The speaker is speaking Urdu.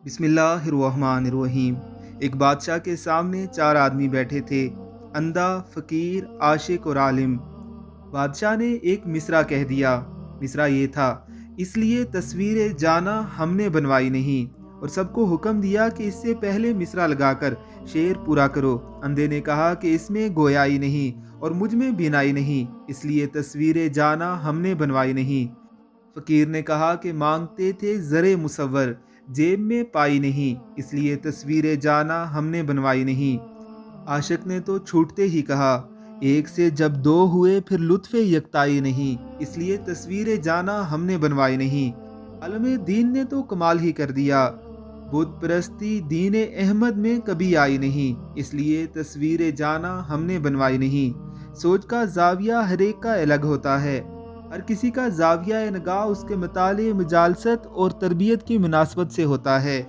بسم اللہ الرحمن الرحیم۔ ایک بادشاہ کے سامنے 4 آدمی بیٹھے تھے، اندھا، فقیر، عاشق اور عالم۔ بادشاہ نے ایک مصرع کہہ دیا۔ مصرع یہ تھا: اس لیے تصویر جانا ہم نے بنوائی نہیں، اور سب کو حکم دیا کہ اس سے پہلے مصرع لگا کر شعر پورا کرو۔ اندھے نے کہا کہ اس میں گویائی نہیں اور مجھ میں بینائی نہیں، اس لیے تصویر جانا ہم نے بنوائی نہیں۔ فقیر نے کہا کہ مانگتے تھے زر مصور، جیب میں پائی نہیں، اس لیے تصویر جانا ہم نے بنوائی نہیں۔ عاشق نے تو چھوٹتے ہی کہا: ایک سے جب 2 ہوئے پھر لطف یکتائی نہیں، اس لیے تصویر جانا ہم نے بنوائی نہیں۔ عالم دین نے تو کمال ہی کر دیا: بت پرستی دین احمد میں کبھی آئی نہیں، اس لیے تصویر جانا ہم نے بنوائی نہیں۔ سوچ کا زاویہ ہر ایک کا الگ ہوتا ہے، ہر کسی کا زاویہ نگاہ اس کے مطالعے، مجالست اور تربیت کی مناسبت سے ہوتا ہے۔